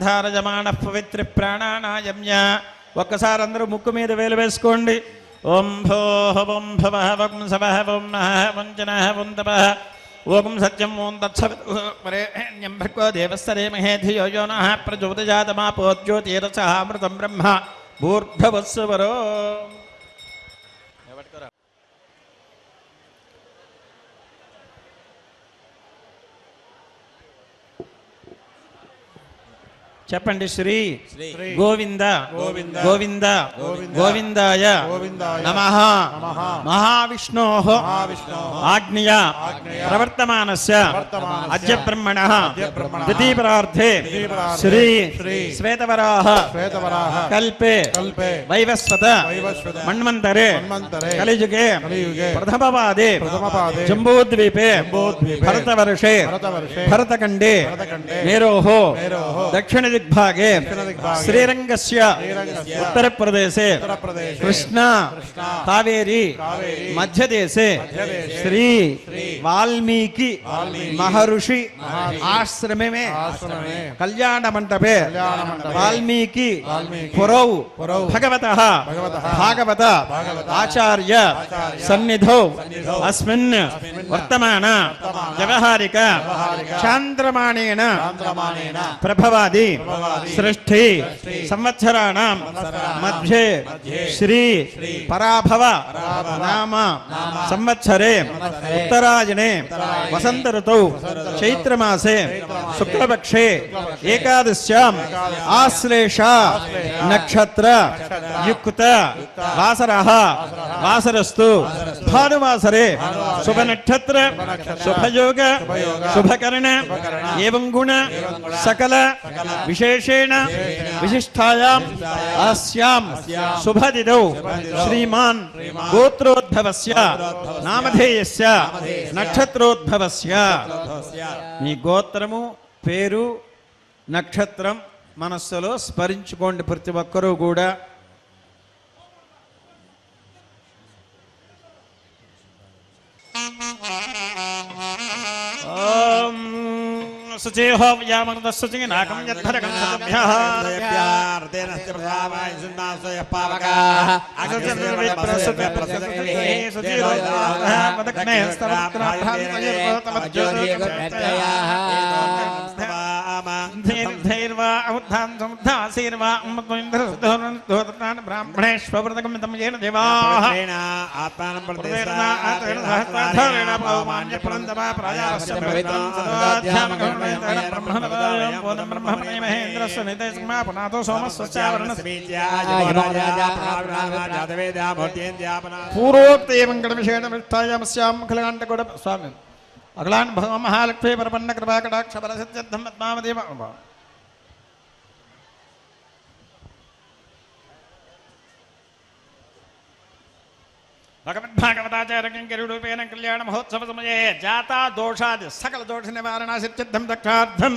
ధారజమాన పవిత్ర ప్రాణానాయమ్య. ఒక్కసారి అందరూ ముక్కు మీద వేలు వేసుకోండి. ఓం భోః ఓం భవః ఓం సవః ఓం నః ఓం జనః ఓం తపః ఓం సత్యం ఓం తత్సవితుర్వరేణ్యం భర్గో దేవस्य ధీమహి ధియో యో నః ప్రచోదయాత్ జ్యోతిరసః అమృతం బ్రహ్మ భూర్భువస్సువరో. చెప్పండి. శ్రీ గోవింద గోవింద గోవిందాయ నమః. మహావిష్ణోః ఆజ్ఞయా ప్రవర్తమానస్య అద్య బ్రహ్మణః ద్వితీయపరార్థే శ్రీ శ్వేతవరాహ కల్పే వైవస్వత మన్వంతరే కలియుగే ప్రథమపాదే జంబూద్వీపే భరతవర్షే భరతఖండే మేరోః దక్షిణ దిగ్భాగే శ్రీరంగస్య ఉత్తర ప్రదేశే కృష్ణా కావేరీ మధ్యదేశే శ్రీ వాల్మీకి మహర్షి ఆశ్రమే కళ్యాణ మంటపే వాల్మీకి పురౌ భగవతః భాగవత ఆచార్య సన్నిధౌ అస్మిన్ వర్తమాన వ్యవహారిక చాంద్రమాణేన ప్రభవాది సృష్టి సంవత్సరాణం మధ్యే శ్రీ పరాభవ నామ సంవత్సరే ఉత్తరాయణే వసంత ఋతౌ చైత్రమాసే శుక్లపక్షే ఏకాదశ్యాం ఆశ్లేష నక్షత్ర యుక్త వాసరః వాసరస్తు భానువాసరే శుభ నక్షత్ర శుభయోగ శుభకరణ ఏవం గుణ సకల విశేషేణ విశిష్టాయాం అస్యాం శుభదిదౌ శ్రీమాన్ గోత్రోద్భవస్య నామధేయస్య నక్షత్రోద్భవస్య. మీ గోత్రము పేరు నక్షత్రం మనస్సులో స్మరించుకోండి ప్రతి ఒక్కరూ కూడా. శుచేహో వ్యామృతస్సుచి నాకం యద్ధరకం సతభ్యః దేవ్యార్దేనస్య ప్రసావాయ సున్నాసయ పావకాః అగజర్వే ప్రసతే ప్రసతే సుచిరో పదకనే స్తవత్రాభ్యామయర్వతమజ్యోతిర్గత్యాః ధైర్వా ఉద్ధాన్ సముద్ధాసీర్వా అమృతమింద్రసుధోరణ బ్రాహ్మణేష్వృతకమితంయేన దేవాః ఆత్మానం ప్రదేశనా ఆత్రేణ సహస్రాధారేణ పౌమాన్య పరంతమా ప్రాయాస్య పవిత్రం సదాధ్యామగం బ్రహ్మణపదాయం బోధం బ్రహ్మణేమహేంద్రస్య నితేస్మా పునాతో సోమస్వచావరణస్య పూర్వోక్త ఏవం గణవిషేణ విష్టాయామస్యాం ఖలగాండగౌడ స్వామి అఖలాన్ భగవ మహాలక్ష్మీ పరపన్న కృపాకటాక్ష బలసిద్ధ్యర్థం పద్మావదేవ. భగవద్భాగవతాచార్యరూపేణ కళ్యాణ మహోత్సవ సమయే జాతా దోషాది సకల దోష నివారణ సిద్ధ్యర్థం దక్షార్థం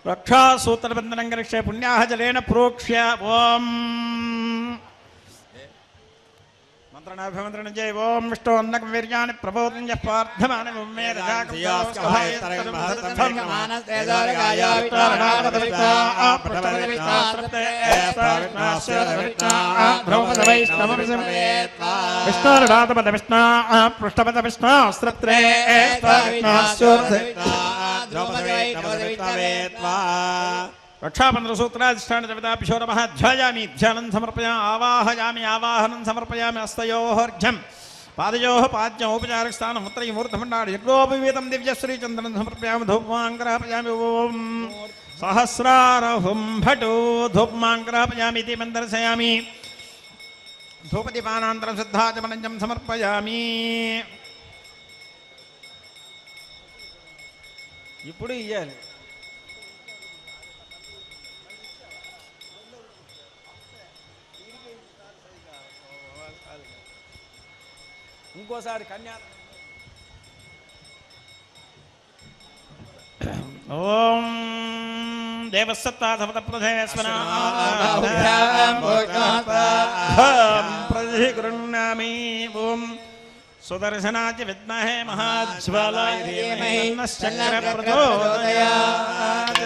రక్షాసూత్రబంధనం గరిష్యే పుణ్యాహ జలేన ప్రోక్ష్య. ఓం మంత్రణాభిమంత్రణ జయ ఓం విష్ణోన్నకం వీర్యాన్ని ప్రబోధం యః పార్థమాన మే విష్ణోరడాతపద విష్ణా పృష్ఠపద విష్ణాస్త్రే రక్షాబంధన సూత్రాధిష్టాన దేవతాభిషో నమః. ధ్యాయామి ధ్యానం సమర్పయామి ఆవాహయామి ఆవాహనం సమర్పయామి హస్తయోర్ఘ్యం పాదయోః పాద్యోపచారక స్థానం ఉత్తరీమూర్ధమండాడి యజ్ఞోపవీతం దివ్యశ్రీచంద్రం సమర్పయామి ధూమాంగ్రహపయామి. ఓం सहस्रारहुं भटो धूपमाङ्ग्रापयामीति मन्दर्शयामि धूपदीपानान्तरं शुद्धाचमनञ्जं समर्पयामि ఇప్పుడు ఇయ్యాలి ఇంకోసారి కన్యా ఓం దేవసత్తా సమత ప్రదేశవనా ప్రతిగృహ్ణామి ఓం సుదర్శనాయ విద్మహే మహాజ్వాలాయ ధీమహి తన్నః ప్రచోదయాత్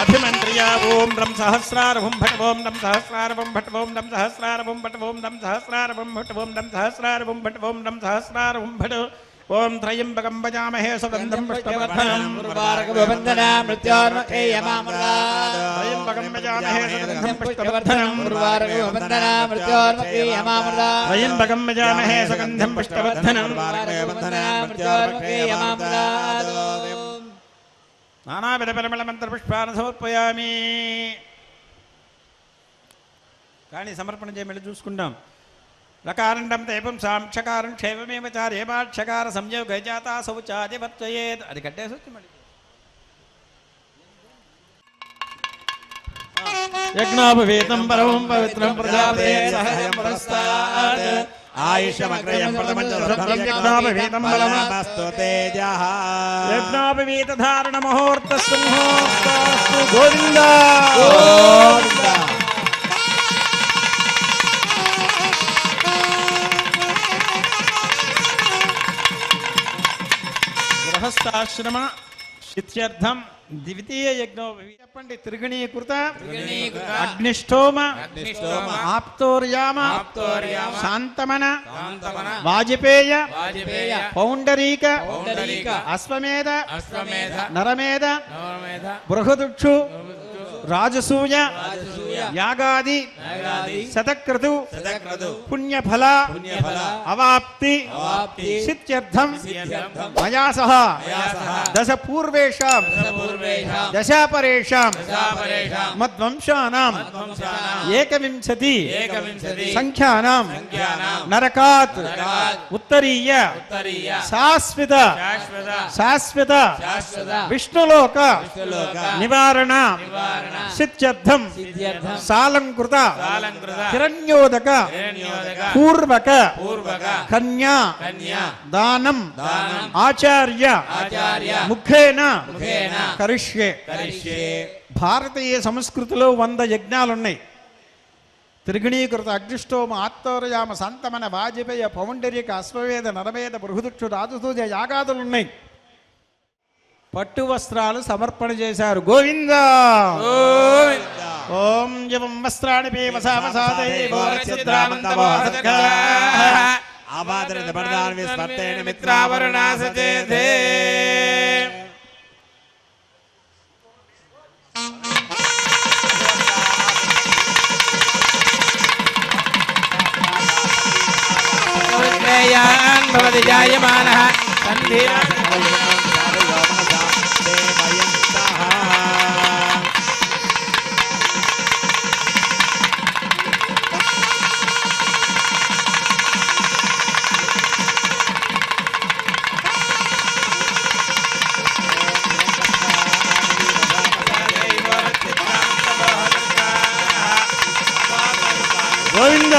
अभिमंत्रिया ओम रम सहस्रारभुम भट ओम रम सहस्रारभुम भट ओम रम सहस्रारभुम भट ओम रम सहस्रारभुम भट ओम रम सहस्रारभुम भट ओम रम सहस्रारभुम भट ओम त्रयंबकं भजामहे सुगंधं पुष्पवर्धनं उर्वारुकवन्दना मृत्योर्मुखेयमामृतात् त्रयंबकं भजामहे सुगंधं पुष्पवर्धनं उर्वारुकवन्दना मृत्योर्मुखेयमामृतात् त्रयंबकं भजामहे सुगंधं पुष्पवर्धनं उर्वारुकवन्दना मृत्योर्मुखेयमामृतात् नानाविध परिमलमन्त्रपुष्पान् समर्पयामि కానీ సమర్పణ చేయమని చూసుకుంటాం రకారండం తేపం సాంక్షకారం క్షేమమేవ చారేమాక్షకార సంయోగ జాతా శౌచాదివర్తయేత్ అది కట్టేసి వచ్చి మళ్ళీ యజ్ఞోపవీతం పరమం పవిత్రం ప్రజాపతే సహజం పురస్తాత్ ఆయుష్యమగ్రయం యజ్ఞోపవీతం బలమస్తు తేజః యజ్ఞోపవీతధారణ ముహూర్తస్సు ముహూర్తస్తు గోవింద గోవింద గృహస్థాశ్రమ శిత్యర్థం ద్వితీయ యజ్ఞోపవీ చెప్పండి త్రిగుణీకృత అగ్నిష్టోమ ఆప్తోర్యామ శాంతమన వాజపేయ పౌండరీక అశ్వమేధ నరమేధ బృహదుక్షు రాజసూయ యాగాది శతక్రతు పుణ్యఫల అవాప్తి సిత్యర్థం మయా సహ దశ పూర్వేషాం దశాపరేషాం మద్వంశానాం ఏకవింశతి సంఖ్యానాం నరకాత్ ఉత్తరీయ శాశ్వత విష్ణులోక నివారణ సిత్యర్థం సాలంకృత హిరణ్యోదక పూర్వక కన్యా దానం ఆచార్య ముఖేన కరిష్యే. భారతీయ సంస్కృతిలో 100 యజ్ఞాలున్నాయి. త్రిగుణీకృత అగ్నిష్టోమ ఆత్తోరయామ శాంతమన వాజపేయ పౌండరీక అశ్వవేద నరవేద బృహదుక్షు రాజసూజ యాగాదులున్నాయి. పట్టు వస్త్రాలు సమర్పణ చేశారు. గోవింద ఓం యవం వస్త్రాణి మిత్రావరణాసతే భవతి జాయమానః గోవింద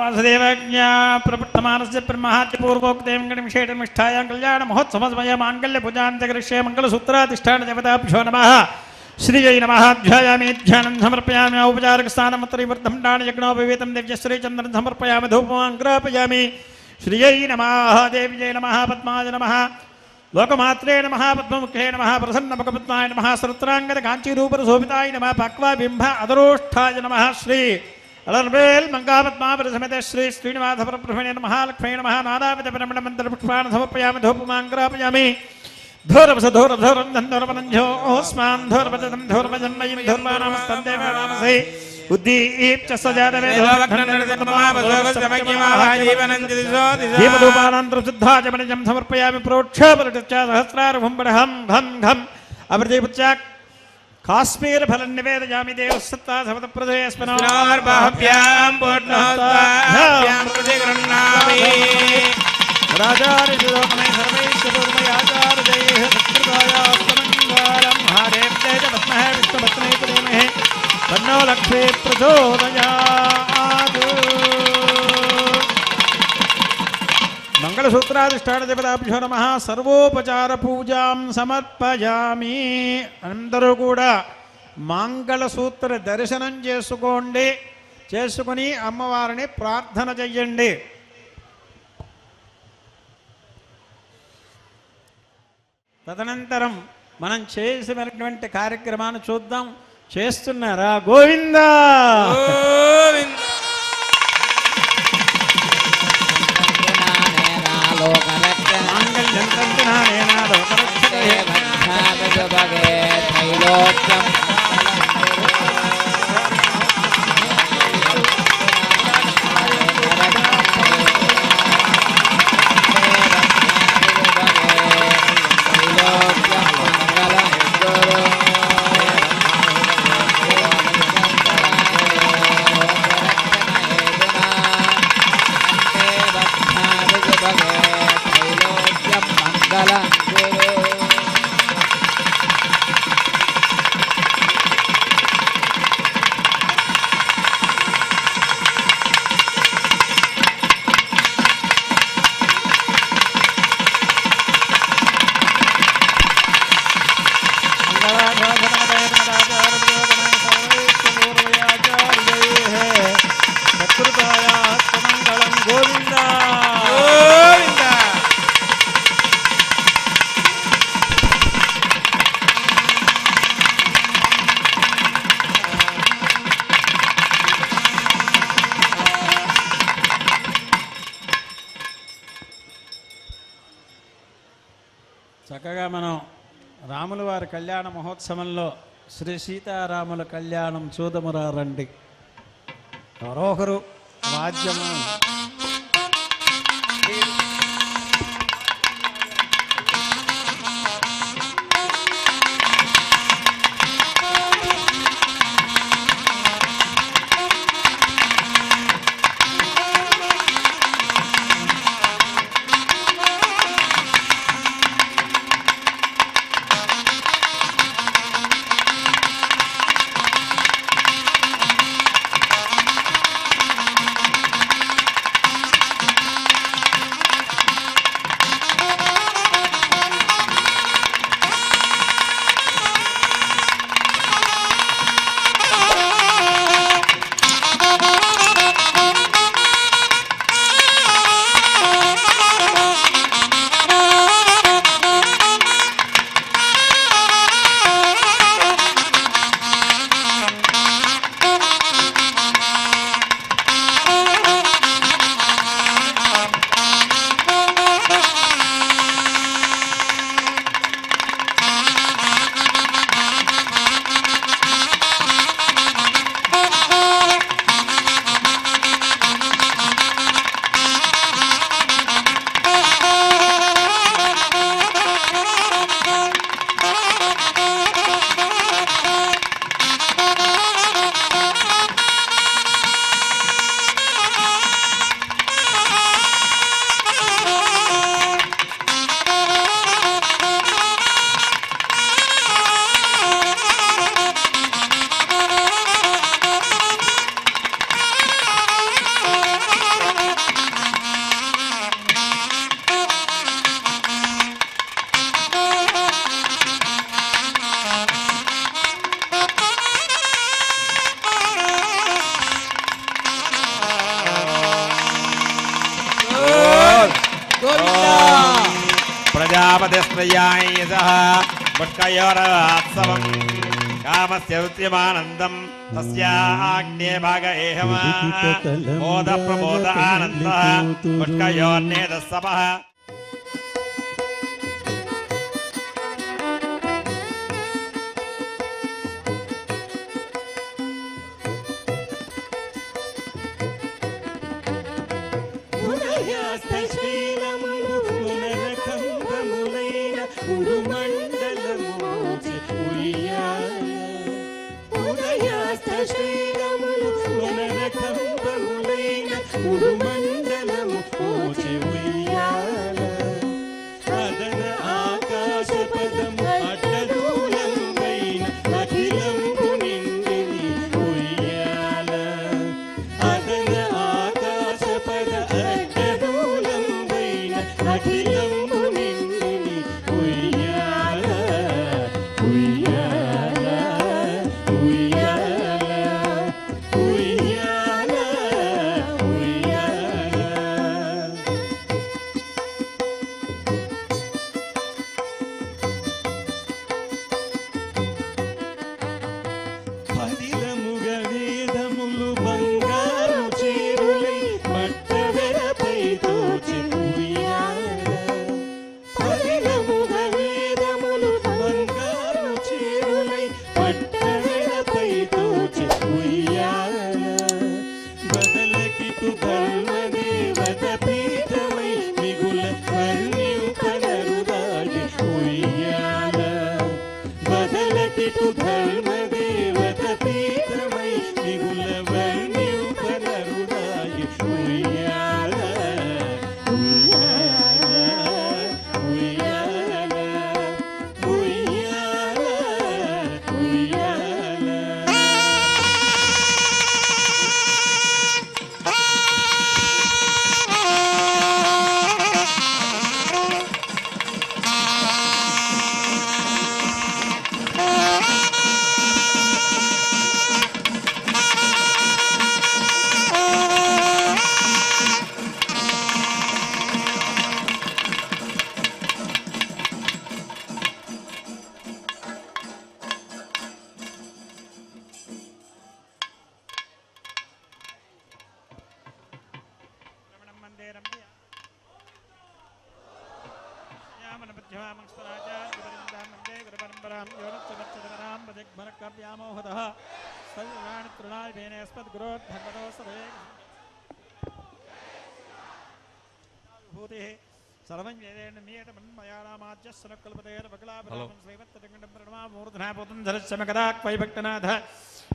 వాసుదేవజ్ఞా ప్రపృత్తమానస్య బ్రహ్మాత్య పూర్వోక్తేం గణిషేటమిష్టాయాం కళ్యాణ మహోత్సవమయ మాంగళ్య భుజాంతకరిష్యే మంగళసూత్రాధిష్టాన దేవతాభ్యో నమః. శ్రీయై నమః. ధ్యాయామి ధ్యానం సమర్పయామి. ఔపచారిక స్నానమత్రైవర్ధం యజ్ఞోపవీతం దివ్యశ్రీచంద్రం సమర్పయామి. ధూపమాగ్రాపయామి. శ్రీయై నమః. దేవ్యై నమః. పద్మాయ నమః. లోకమాత్రే నమః పద్మముఖే నమః ప్రసన్నముఖపద్మాయ నమః సరుత్రాంగద కాంచీరూపరశోభితాయ నమః పక్వాబింబ అదరోష్ఠాయ నమః శ్రీ అలర్వేల్ మంగాపద్మాపర సమేత శ్రీ శ్రీనివాస పరబ్రహ్మణే నమః లక్ష్మీ నమః నానావిధ పరిమళ మంత్ర పుష్పాన్ సమర్పయామి ధూపమాంగ్రాపయామి ధూరవస ధూరధూరం ధూరవనంజోస్మాన్ ధూరవదం ధూరవజన్మయం ధూర్వానామస్తందేవానామసే ఉద్దీప్చ సజాదవే దీపధూపానంతరం శుద్ధాచమనిజం సమర్పయామి ప్రోక్షాపలట సహస్రారభం బడహం ఘం ఘం అమృతీపుచ్చాక్ కాశ్మీర ఫలం నివేదయామి దేవసత్తా సమత స్నార్బాహ్యాం పూర్ణోత్తాభ్యాం ప్రతిగృహ్ణామి రాజారి శిరోమణి సర్వైశ్వరూర్మయాచార్యైః సత్కృతాయాస్తమంగాళం మహాదేవ్యై చ పద్మహే విష్ణుపత్నే ధీమహి తన్నో లక్ష్మీ ప్రచోదయాత్. మంగళసూత్రాధిష్టానదేవతాభ్యో నమః. సర్వోపచార పూజాం సమర్పయామి. అందరూ కూడా మంగళసూత్ర దర్శనం చేసుకోండి. చేసుకుని అమ్మవారిని ప్రార్థన చెయ్యండి. తదనంతరం మనం చేసినటువంటి కార్యక్రమాన్ని చూద్దాం. చేస్తున్నారా? గోవిందా మాంగళ్యం తంతునా నేనా లోకరక్షకే. చక్కగా మనం రాముల వారి కళ్యాణ మహోత్సవంలో శ్రీ సీతారాముల కళ్యాణం చూదమురా రండి. ఎవరో ఒకరు వాద్యము प्रजापतिस्त्रयाय सह पुष्कयोरात्सवम् कामस्य उद्यमानन्दम् तस्याग्ने भाग एहम मोद प्रमोद आनन्दः पुष्कयोर्नेदस्सपः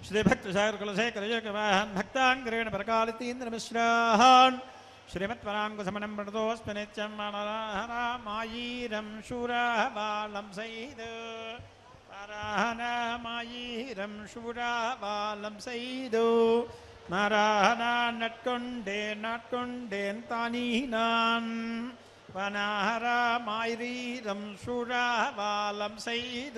श्रीभक्तसागरकुलशेखरयोगवाहन् भक्ताङ्ग्रेण परकालितीन्द्रमिश्रान् श्रीमत्पराङ्कुशमनं प्रणतोऽस्मि नित्यं मायीरं शूराबालं सैद मायीरं शूराबालं सैद नारायणा नट्कोण्डेन् तानीनान् वनाहरा मायीरं शूराबालं सैद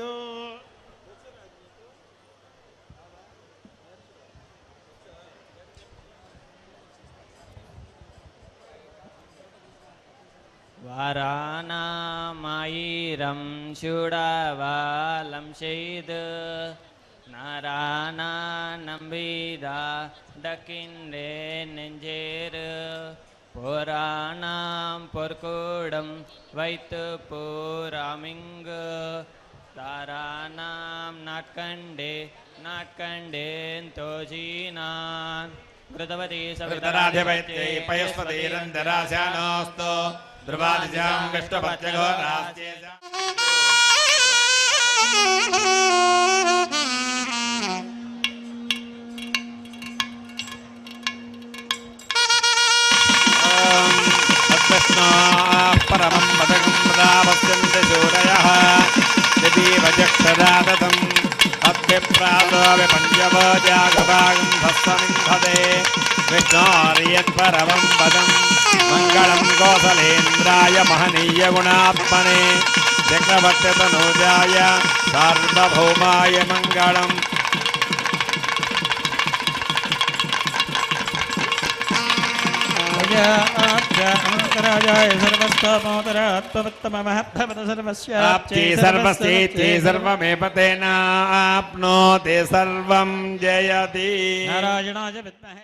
वाराणामायीरं शूडावालं शेद नारायणा नंबीदा डकिन्डे नेंजेर पुराणां पुरकुडं वैतपुरामिंग तारानां नाट्कण्डेन्तोजीनान् कृतवती सवितराधिपत्यै पयस्पतिरन्तराशानोऽस्तु ध्रुवादिजां विष्णुपत्यघोरास्ये परमं पदकं पदापश्यन्ति शूरयः दिवीवचक्षरादतम् अत्यप्रातोऽविपञ्चवोजागभागं भस्वमिन्धते विष्णोर्यत्परमं पदम् मंगलम कौसलेन्द्राय महनीयगुणात्मने चक्रवर्तितनूजाय सार्वभौमाय मंगलम अंकर राजाय सर्वस्तोमोदरात्मवत्तममहद्भवत आप्ति सर्वस्येति सर्वमेव तेनाप्नोति सर्वं जयति नारायणाय विद्महे